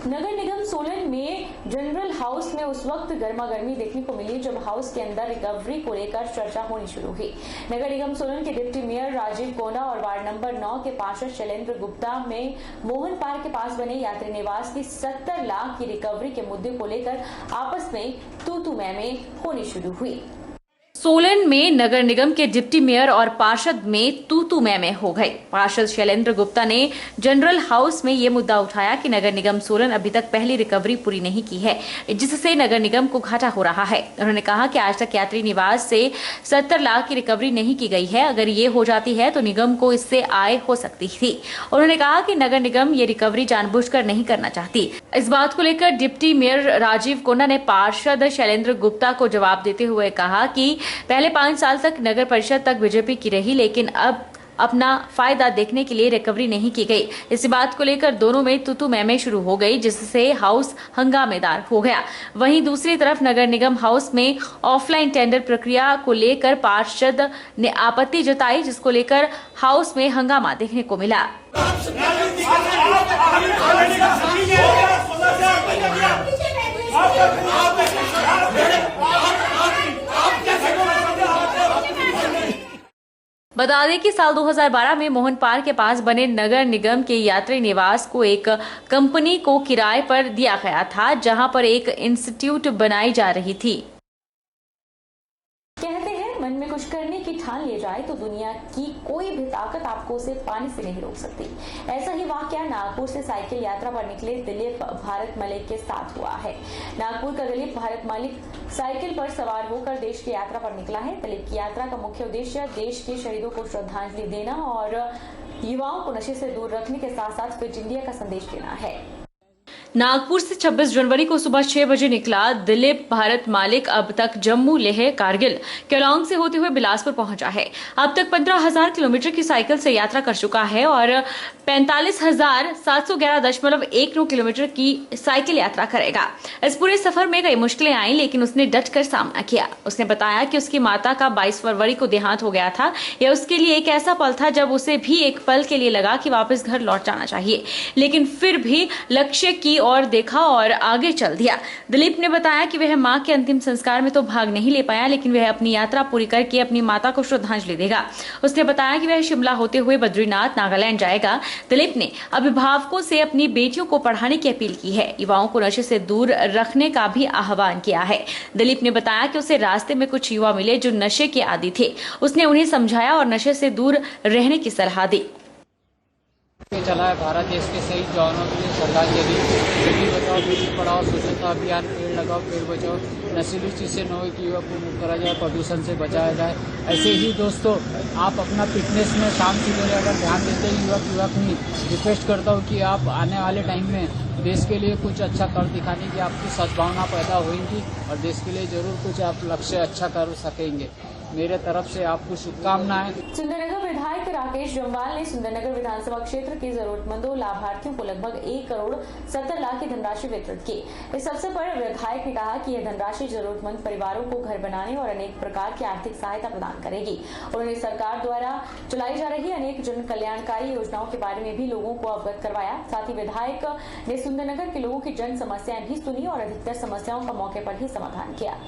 नगर निगम सोलन में general house में उस वक्त गर्मागर्मी देखने को मिली जब हाउस के अंदर रिकवरी को लेकर चर्चा होनी शुरू हुई। नगर निगम सोलन के डिप्टी मेयर राजीव कोंडा और वार्ड नंबर 9 के पार्षद शैलेंद्र गुप्ता में मोहन पार्क के पास बने यात्री निवास की 70 लाख की रिकवरी के मुद्दे को लेकर आपस में तू मैं होनी शुरू हुई। सोलन में नगर निगम के डिप्टी मेयर और पार्षद में तू मैं हो गई। पार्षद शैलेंद्र गुप्ता ने जनरल हाउस में ये मुद्दा उठाया कि नगर निगम सोलन अभी तक पहली रिकवरी पूरी नहीं की है, जिससे नगर निगम को घाटा हो रहा है। उन्होंने कहा कि आज तक यात्री निवास से 70 लाख की रिकवरी नहीं की गई है। अगर ये हो जाती है तो निगम को इससे आय हो सकती थी। उन्होंने कहा कि नगर निगम ये रिकवरी जानबूझकर नहीं करना चाहती। इस बात को लेकर डिप्टी मेयर राजीव कोंडा ने पार्षद शैलेंद्र गुप्ता को जवाब देते हुए कहा कि पहले 5 साल तक नगर परिषद तक बीजेपी की रही, लेकिन अब अपना फायदा देखने के लिए रिकवरी नहीं की गई। इस बात को लेकर दोनों में तू मैं शुरू हो गई, जिससे हाउस हंगामेदार हो गया। वहीं दूसरी तरफ नगर निगम हाउस में ऑफलाइन टेंडर प्रक्रिया को लेकर पार्षद ने आपत्ति जताई, जिसको लेकर हाउस में हंगामा देखने को मिला। बता दें कि साल 2012 में मोहन पार्क के पास बने नगर निगम के यात्री निवास को एक कंपनी को किराए पर दिया गया था, जहां पर एक इंस्टीट्यूट बनाई जा रही थी। कहते हैं मन में कुछ करने की ठान ले जाए तो दुनिया की कोई भी ताकत आपको उसे पाने से नहीं रोक सकती। ऐसा ही वाकया नागपुर से साइकिल यात्रा पर निकले दिलीप भारत मलिक के साथ हुआ है। नागपुर का दिलीप भारत मलिक साइकिल पर सवार होकर देश की यात्रा पर निकला है। दिलीप की यात्रा का मुख्य उद्देश्य देश के शहीदों को श्रद्धांजलि देना और युवाओं को नशे से दूर रखने के साथ साथ फिट इंडिया का संदेश देना है। नागपुर से 26 जनवरी को सुबह 6 बजे निकला दिलीप भारत मालिक अब तक जम्मू, लेह, कारगिल, केलोंग से होते हुए बिलासपुर पहुंचा है। अब तक 15,000 किलोमीटर की साइकिल से यात्रा कर चुका है और 45,711.19 किलोमीटर की साइकिल यात्रा करेगा। इस पूरे सफर में कई मुश्किलें आई, लेकिन उसने डट कर सामना किया। उसने बताया कि उसकी माता का 22 फरवरी को देहांत हो गया था। यह उसके लिए एक ऐसा पल था जब उसे भी एक पल के लिए लगा कि वापस घर लौट जाना चाहिए, लेकिन फिर भी लक्ष्य की और देखा और आगे चल दिया। दिलीप ने बताया कि वह मां के अंतिम संस्कार में तो भाग नहीं ले पाया, लेकिन वह अपनी यात्रा पूरी करके अपनी माता को श्रद्धांजलि देगा। उसने बताया कि वह शिमला होते हुए बद्रीनाथ, नागालैंड जाएगा। दिलीप ने अभिभावकों से अपनी बेटियों को पढ़ाने की अपील की है। युवाओं को नशे से दूर रखने का भी आह्वान किया है। दिलीप ने बताया कि उसे रास्ते में कुछ युवा मिले जो नशे के आदी थे। उसने उन्हें समझाया और नशे से दूर रहने की सलाह दी। चला है भारत देश के शहीद जवानों के लिए श्रद्धांजलि। बेटी बचाओ बेटी पढ़ाओ स्वच्छता अभियान, पेड़ लगाओ पेड़ बचाओ, नशीली चीज से नौ की युवक को मुक्त करा जाए, प्रदूषण से बचाया जाए। ऐसे ही दोस्तों आप अपना फिटनेस में शाम सुबह अगर ध्यान देते हैं युवक नहीं, रिक्वेस्ट करता हूँ कि आप आने वाले टाइम में देश के लिए कुछ अच्छा कर दिखाने की आपकी सद्भावना पैदा होगी और देश के लिए जरूर कुछ आप लक्ष्य अच्छा कर सकेंगे। मेरे तरफ से आपको शुभकामनाएं। सुंदरनगर विधायक राकेश जम्वाल ने सुंदरनगर विधानसभा क्षेत्र के जरूरतमंदों लाभार्थियों को लगभग 1,70,00,000 की धनराशि वितरित की। इस अवसर पर विधायक ने कहा कि यह धनराशि जरूरतमंद परिवारों को घर बनाने और अनेक प्रकार की आर्थिक सहायता प्रदान करेगी। उन्होंने सरकार द्वारा चलाई जा रही अनेक जन कल्याणकारी योजनाओं के बारे में भी लोगों को अवगत करवाया। साथ ही विधायक ने सुंदरनगर के लोगों की जन समस्याएं भी सुनी और अधिकतर समस्याओं का मौके पर ही समाधान किया।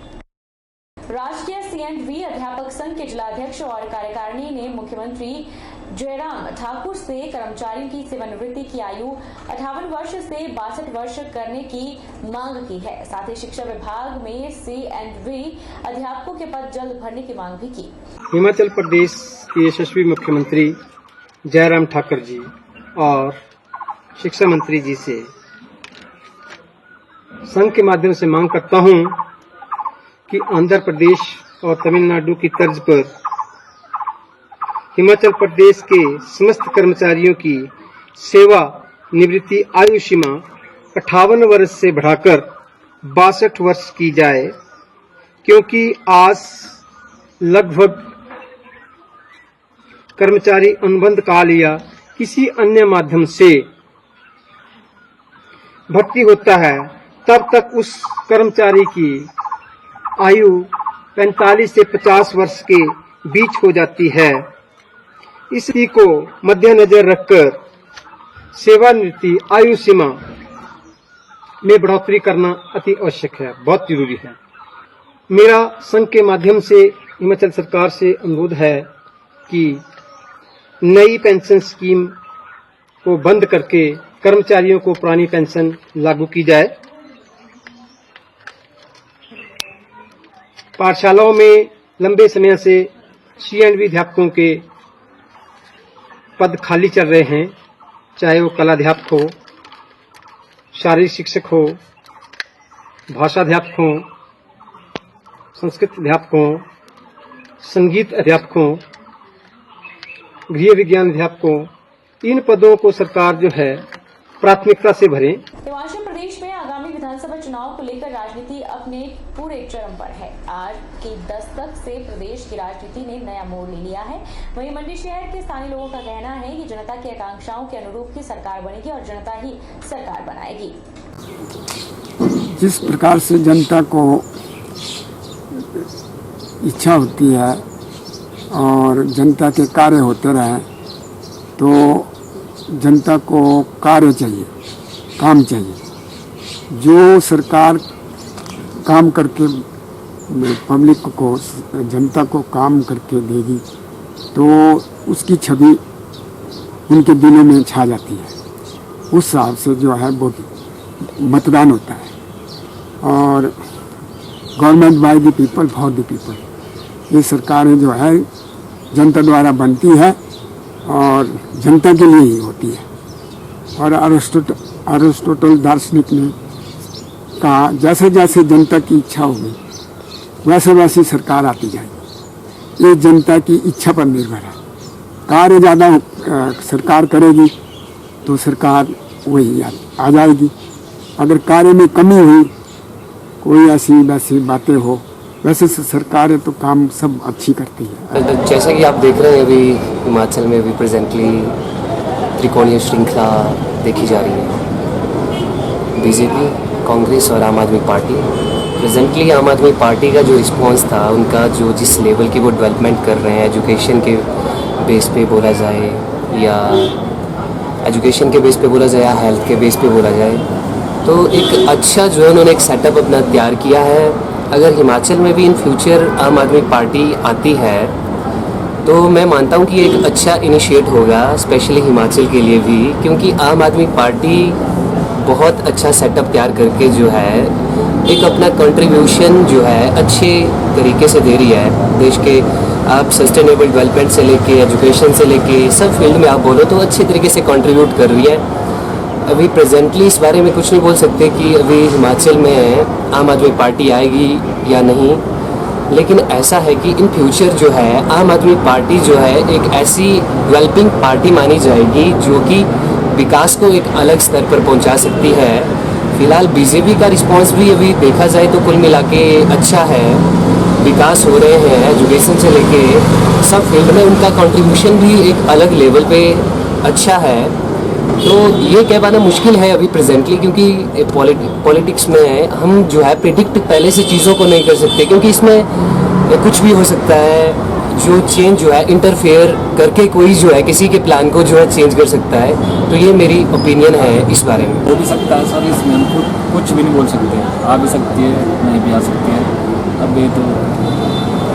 राष्ट्रीय C&V अध्यापक संघ के जिलाध्यक्ष और कार्यकारिणी ने मुख्यमंत्री जयराम ठाकुर से कर्मचारियों की सेवानिवृत्ति की आयु 58 वर्ष से 62 वर्ष करने की मांग की है। साथ ही शिक्षा विभाग में C&V अध्यापकों के पद जल्द भरने की मांग भी की। हिमाचल प्रदेश के यशस्वी मुख्यमंत्री जयराम ठाकुर जी और शिक्षा मंत्री जी से संघ के माध्यम से मांग करता हूं कि आंध्र प्रदेश और तमिलनाडु की तर्ज पर हिमाचल प्रदेश के समस्त कर्मचारियों की सेवा निवृत्ति आयु सीमा 58 वर्ष से बढ़ाकर 62 वर्ष की जाए, क्योंकि आज लगभग कर्मचारी अनुबंध काल या किसी अन्य माध्यम से भर्ती होता है, तब तक उस कर्मचारी की आयु 45 से 50 वर्ष के बीच हो जाती है। इसी को मद्देनजर रखकर सेवानिवृत्ति आयु सीमा में बढ़ोतरी करना अति आवश्यक है, बहुत जरूरी है। मेरा संघ के माध्यम से हिमाचल सरकार से अनुरोध है कि नई पेंशन स्कीम को बंद करके कर्मचारियों को पुरानी पेंशन लागू की जाए। पाठशालाओं में लंबे समय से C&V अध्यापकों के पद खाली चल रहे हैं, चाहे वो कलाध्यापक हो, शारीरिक शिक्षक हो, भाषा अध्यापक हो, संस्कृत अध्यापक हो, संगीत अध्यापक हो, गृह विज्ञान अध्यापक हो। इन पदों को सरकार जो है प्राथमिकता से भरे। हिमाचल प्रदेश में आगामी विधानसभा चुनाव को लेकर राजनीति अपने पूरे चरम पर है। आज की दस्तक से प्रदेश की राजनीति ने नया मोड़ ले लिया है। वहीं मंडी शहर के स्थानीय लोगों का कहना है कि जनता की आकांक्षाओं के अनुरूप ही सरकार बनेगी और जनता ही सरकार बनाएगी। जिस प्रकार से जनता को इच्छा होती है और जनता के कार्य होते रहे, तो जनता को कार्य चाहिए, काम चाहिए। जो सरकार काम करके पब्लिक को, जनता को काम करके देगी, तो उसकी छवि उनके दिलों में छा जाती है। उस हिसाब से जो है वो मतदान होता है। और government by the people for the people, ये सरकारें जो है जनता द्वारा बनती है और जनता के लिए ही होती है। और अरिस्टोटल दार्शनिक ने कहा, जैसे जैसे जनता की इच्छा होगी वैसे वैसी सरकार आती जाएगी। ये जनता की इच्छा पर निर्भर है। कार्य ज़्यादा सरकार करेगी तो सरकार वही आ जाएगी। अगर कार्य में कमी हुई, कोई ऐसी वैसी बातें हो, वैसे सरकार है तो काम सब अच्छी करती है। जैसा कि आप देख रहे हैं, अभी हिमाचल में भी प्रेजेंटली त्रिकोणीय श्रृंखला देखी जा रही है। बीजेपी, कांग्रेस और आम आदमी पार्टी। प्रेजेंटली आम आदमी पार्टी का जो रिस्पांस था, उनका जो जिस लेवल की वो डेवलपमेंट कर रहे हैं, एजुकेशन के बेस पे बोला जाए या हेल्थ के बेस पे बोला जाए, तो एक अच्छा जो है उन्होंने एक सेटअप अपना तैयार किया है। अगर हिमाचल में भी इन फ्यूचर आम आदमी पार्टी आती है तो मैं मानता हूँ कि एक अच्छा इनिशिएट होगा, स्पेशली हिमाचल के लिए भी, क्योंकि आम आदमी पार्टी बहुत अच्छा सेटअप तैयार करके जो है एक अपना कंट्रीब्यूशन जो है अच्छे तरीके से दे रही है। देश के आप सस्टेनेबल डेवलपमेंट से लेके एजुकेशन से लेके सब फील्ड में आप बोलो तो अच्छे तरीके से कंट्रीब्यूट कर रही है। अभी प्रेजेंटली इस बारे में कुछ नहीं बोल सकते कि अभी हिमाचल में आम आदमी पार्टी आएगी या नहीं, लेकिन ऐसा है कि इन फ्यूचर जो है आम आदमी पार्टी जो है एक ऐसी डेवलपिंग पार्टी मानी जाएगी जो कि विकास को एक अलग स्तर पर पहुंचा सकती है। फिलहाल बीजेपी का रिस्पांस भी अभी देखा जाए तो कुल मिला के अच्छा है, विकास हो रहे हैं, एजुकेशन से लेके सब फील्ड में उनका कंट्रीब्यूशन भी एक अलग लेवल पे अच्छा है। तो ये कह पाना मुश्किल है अभी प्रेजेंटली, क्योंकि पॉलिटिक्स में हम जो है प्रेडिक्ट पहले से चीज़ों को नहीं कर सकते, क्योंकि इसमें कुछ भी हो सकता है। जो चेंज जो है इंटरफेयर करके कोई जो है किसी के प्लान को जो है चेंज कर सकता है। तो ये मेरी ओपिनियन है इस बारे में। हो भी सकता है सर, इसमें हम कुछ भी नहीं बोल सकते। आ भी सकती है, नहीं भी आ सकती है। अब ये तो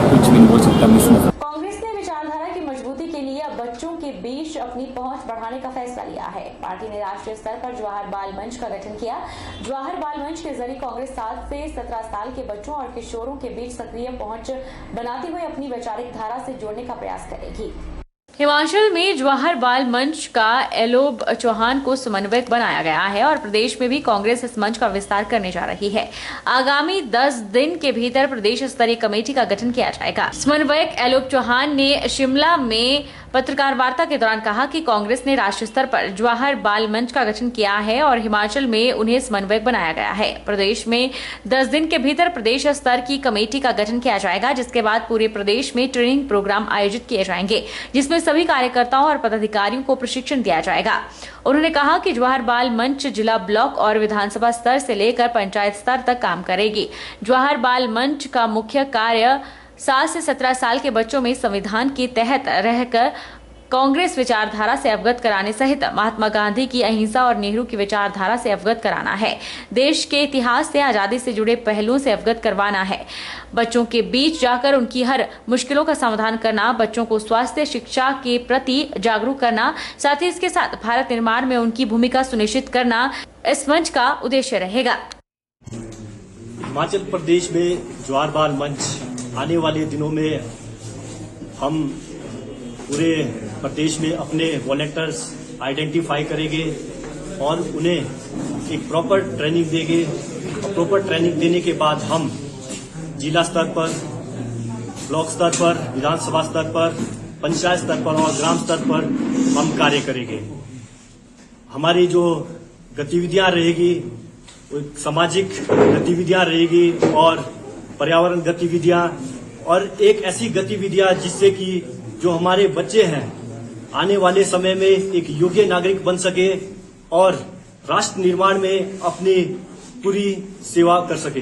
कुछ भी नहीं बोल सकता इसमें। कांग्रेस ने विचारधारा की मजबूती के लिए अब बच्चों के बीच अपनी पहुंच बढ़ाने का फैसला लिया है। पार्टी ने राष्ट्रीय स्तर पर जवाहर बाल मंच का गठन किया। जवाहर बाल मंच के जरिए कांग्रेस 7 से 17 साल के बच्चों और किशोरों के बीच सक्रिय पहुंच बनाते हुए अपनी वैचारिक धारा से जोड़ने का प्रयास करेगी। हिमाचल में जवाहर बाल मंच का एलोब चौहान को समन्वयक बनाया गया है और प्रदेश में भी कांग्रेस इस मंच का विस्तार करने जा रही है। आगामी 10 दिन के भीतर प्रदेश स्तरीय कमेटी का गठन किया जाएगा। समन्वयक एलोब चौहान ने शिमला में पत्रकार वार्ता के दौरान कहा कि कांग्रेस ने राष्ट्रीय स्तर पर जवाहर बाल मंच का गठन किया है और हिमाचल में उन्हें समन्वयक बनाया गया है। प्रदेश में 10 दिन के भीतर प्रदेश स्तर की कमेटी का गठन किया जाएगा, जिसके बाद पूरे प्रदेश में ट्रेनिंग प्रोग्राम आयोजित किए जाएंगे, जिसमें सभी कार्यकर्ताओं और पदाधिकारियों को प्रशिक्षण दिया जाएगा। उन्होंने कहा कि जवाहर बाल मंच जिला, ब्लॉक और विधानसभा स्तर से लेकर पंचायत स्तर तक काम करेगी। जवाहर बाल मंच का मुख्य कार्य 7 से 17 साल के बच्चों में संविधान के तहत रहकर कांग्रेस विचारधारा से अवगत कराने सहित महात्मा गांधी की अहिंसा और नेहरू की विचारधारा से अवगत कराना है। देश के इतिहास से, आजादी से जुड़े पहलुओं से अवगत करवाना है। बच्चों के बीच जाकर उनकी हर मुश्किलों का समाधान करना, बच्चों को स्वास्थ्य शिक्षा के प्रति जागरूक करना, साथ ही इसके साथ भारत निर्माण में उनकी भूमिका सुनिश्चित करना इस मंच का उद्देश्य रहेगा। हिमाचल प्रदेश में ज्वार बाल मंच आने वाले दिनों में हम पूरे प्रदेश में अपने वॉलंटियर्स आइडेंटिफाई करेंगे और उन्हें एक प्रॉपर ट्रेनिंग देंगे। प्रॉपर ट्रेनिंग देने के बाद हम जिला स्तर पर, ब्लॉक स्तर पर, विधानसभा स्तर पर, पंचायत स्तर पर और ग्राम स्तर पर हम कार्य करेंगे। हमारी जो गतिविधियां रहेगी वो सामाजिक गतिविधियां रहेगी और पर्यावरण गतिविधियां और एक ऐसी गतिविधियां जिससे कि जो हमारे बच्चे हैं आने वाले समय में एक योग्य नागरिक बन सके और राष्ट्र निर्माण में अपनी पूरी सेवा कर सके।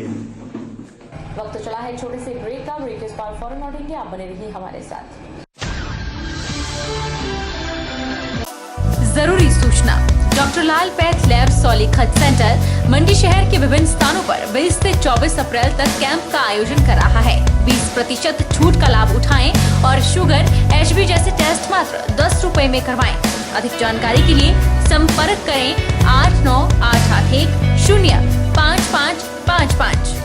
वक्त चला है छोटे से ब्रेक का। ब्रेक के बाद फौरन लौटेंगे, आप बने रहिए हमारे साथ। जरूरी सूचना, डॉक्टर लाल पैथ लैब सोलीखत सेंटर मंडी शहर के विभिन्न स्थानों पर 20 से 24 अप्रैल तक कैंप का आयोजन कर रहा है। 20% छूट का लाभ उठाएं और शुगर, HB जैसे टेस्ट मात्र 10 रुपए में करवाएं। अधिक जानकारी के लिए संपर्क करें 8988105555।